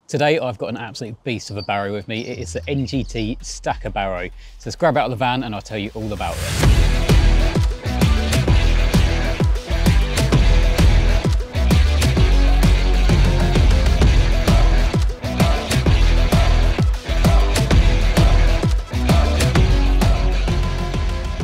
Today I've got an absolute beast of a barrow with me. It is the NGT Staka Barrow. So let's grab out of the van and I'll tell you all about it.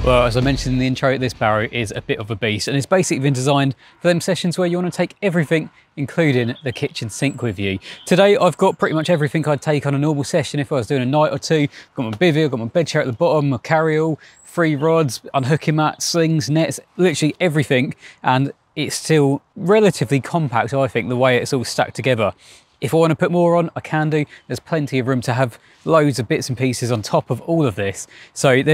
Well, as I mentioned in the intro, this barrow is a bit of a beast and it's basically been designed for them sessions where you want to take everything, including the kitchen sink with you. Today, I've got pretty much everything I'd take on a normal session if I was doing a night or two. I've got my bivvy, I've got my bed chair at the bottom, my carry-all, 3 rods, unhooking mats, slings, nets, literally everything. And it's still relatively compact, I think, the way it's all stacked together. If I want to put more on, I can do. There's plenty of room to have loads of bits and pieces on top of all of this. So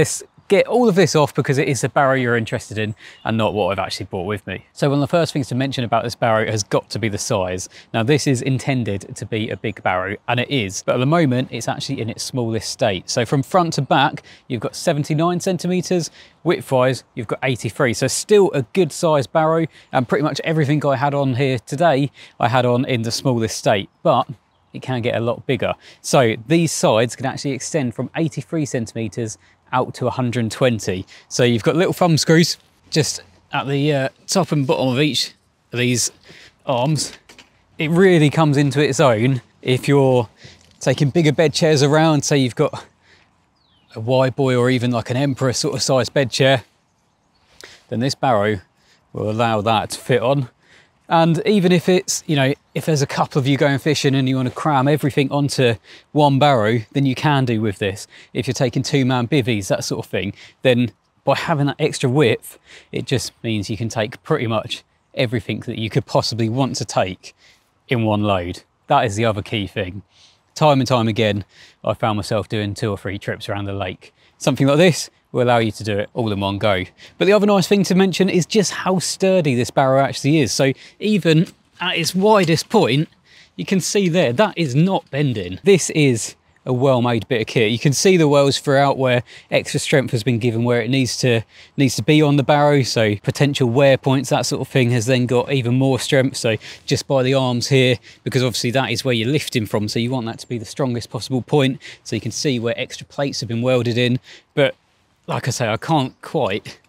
get all of this off because it is the barrow you're interested in and not what I've actually brought with me. So one of the first things to mention about this barrow has got to be the size. Now this is intended to be a big barrow and it is, but at the moment it's actually in its smallest state. So from front to back, you've got 79 centimeters, width-wise, you've got 83. So still a good sized barrow, and pretty much everything I had on here today, I had on in the smallest state, but it can get a lot bigger. So these sides can actually extend from 83 centimeters out to 120. So you've got little thumb screws just at the top and bottom of each of these arms. It really comes into its own if you're taking bigger bed chairs around, say you've got a wide boy or even like an emperor sort of size bed chair, then this barrow will allow that to fit on. And even if it's, you know, if there's a couple of you going fishing and you want to cram everything onto one barrow, then you can do with this. If you're taking 2-man bivvies, that sort of thing, then by having that extra width, it just means you can take pretty much everything that you could possibly want to take in one load. That is the other key thing. Time and time again, I found myself doing 2 or 3 trips around the lake. Something like this will allow you to do it all in one go. But the other nice thing to mention is just how sturdy this barrow actually is. So even at its widest point, you can see there, that is not bending. This is a well-made bit of kit. You can see the wells throughout where extra strength has been given where it needs to be on the barrow. So potential wear points, that sort of thing, has then got even more strength. So just by the arms here, because obviously that is where you're lifting from. So you want that to be the strongest possible point. So you can see where extra plates have been welded in. But like I say, I can't quite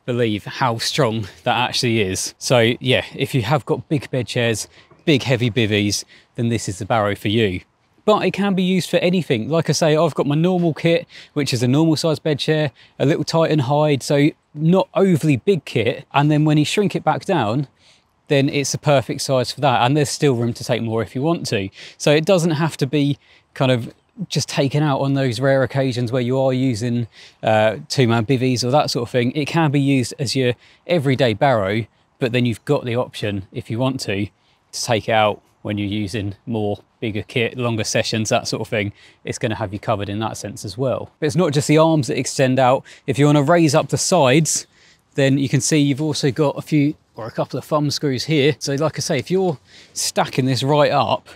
believe how strong that actually is. So yeah, if you have got big bed chairs, big heavy bivvies, then this is the barrow for you. But it can be used for anything. Like I say, I've got my normal kit, which is a normal size bed chair, a little Titan hide, so not overly big kit. And then when you shrink it back down, then it's the perfect size for that. And there's still room to take more if you want to. So it doesn't have to be kind of just taken out on those rare occasions where you are using 2-man bivvies or that sort of thing. It can be used as your everyday barrow, but then you've got the option, if you want to take it out when you're using more bigger kit, longer sessions, that sort of thing. It's going to have you covered in that sense as well. But it's not just the arms that extend out. If you want to raise up the sides, then you can see you've also got a couple of thumb screws here. So like I say, if you're stacking this right up,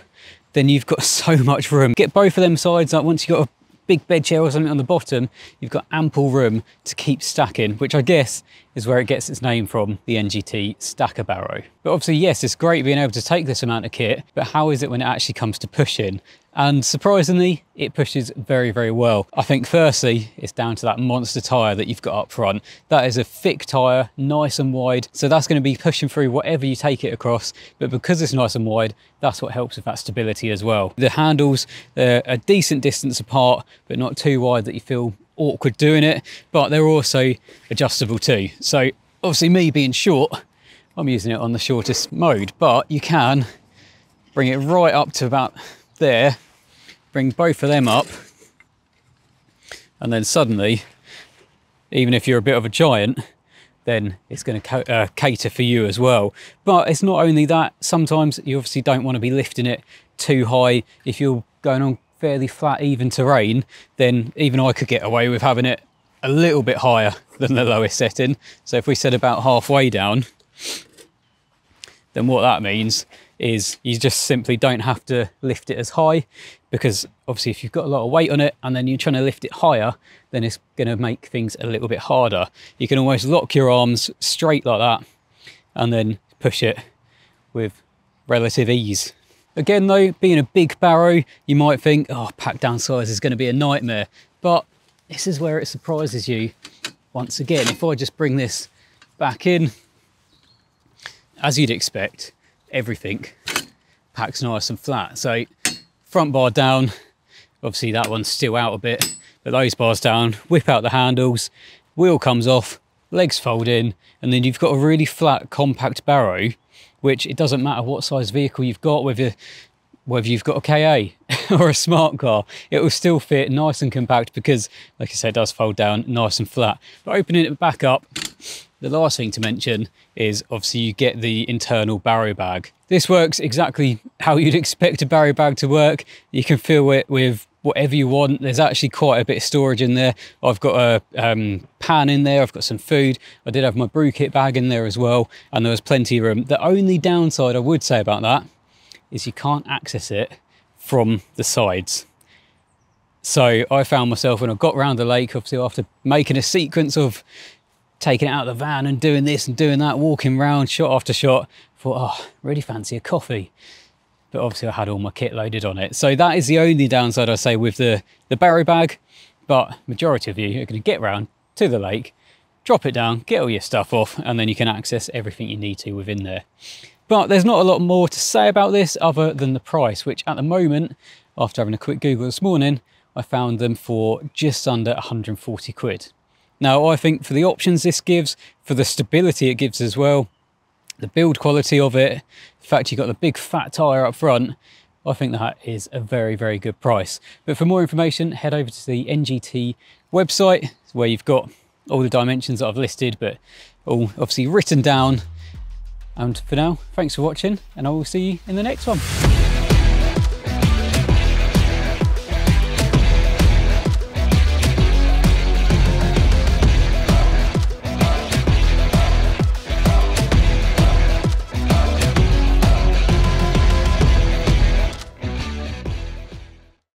then you've got so much room. Get both of them sides up. Once you've got a big bed chair or something on the bottom, you've got ample room to keep stacking, which I guess is where it gets its name from, the NGT Staka Barrow. But obviously, yes, it's great being able to take this amount of kit, but how is it when it actually comes to pushing? And surprisingly, it pushes very, very well. I think firstly, it's down to that monster tyre that you've got up front. That is a thick tyre, nice and wide. So that's going to be pushing through whatever you take it across. But because it's nice and wide, that's what helps with that stability as well. The handles, they're a decent distance apart, but not too wide that you feel awkward doing it. But they're also adjustable too. So obviously me being short, I'm using it on the shortest mode, but you can bring it right up to about there, bring both of them up, and then suddenly, even if you're a bit of a giant, then it's going to cater for you as well. But it's not only that, sometimes you obviously don't want to be lifting it too high. If you're going on fairly flat, even terrain, then even I could get away with having it a little bit higher than the lowest setting. So if we set about halfway down, then what that means is you just simply don't have to lift it as high, because obviously if you've got a lot of weight on it and then you're trying to lift it higher, then it's going to make things a little bit harder. You can almost lock your arms straight like that and then push it with relative ease. Again though, being a big barrow, you might think, oh, pack down size is going to be a nightmare. But this is where it surprises you. Once again, if I just bring this back in, as you'd expect, everything packs nice and flat. So front bar down, obviously that one's still out a bit, but those bars down, whip out the handles, wheel comes off, legs fold in, and then you've got a really flat, compact barrow, which it doesn't matter what size vehicle you've got, whether you've got a KA or a smart car, it will still fit nice and compact because, like I said, it does fold down nice and flat. But opening it back up, the last thing to mention is obviously you get the internal barrow bag. This works exactly how you'd expect a barrow bag to work. You can fill it with whatever you want. There's actually quite a bit of storage in there. I've got a pan in there, I've got some food. I did have my brew kit bag in there as well, and there was plenty of room. The only downside I would say about that is you can't access it from the sides. So I found myself when I got around the lake, obviously after making a sequence of taking it out of the van and doing this and doing that, walking around shot after shot, thought, oh, really fancy a coffee. But obviously I had all my kit loaded on it. So that is the only downside I say with the barrow bag, but majority of you are gonna get round to the lake, drop it down, get all your stuff off, and then you can access everything you need to within there. But there's not a lot more to say about this other than the price, which at the moment, after having a quick Google this morning, I found them for just under 140 quid. Now, I think for the options this gives, for the stability it gives as well, the build quality of it, the fact you've got the big fat tyre up front, I think that is a very, very good price. But for more information, head over to the NGT website, where you've got all the dimensions that I've listed, but all obviously written down. And for now, thanks for watching, and I will see you in the next one.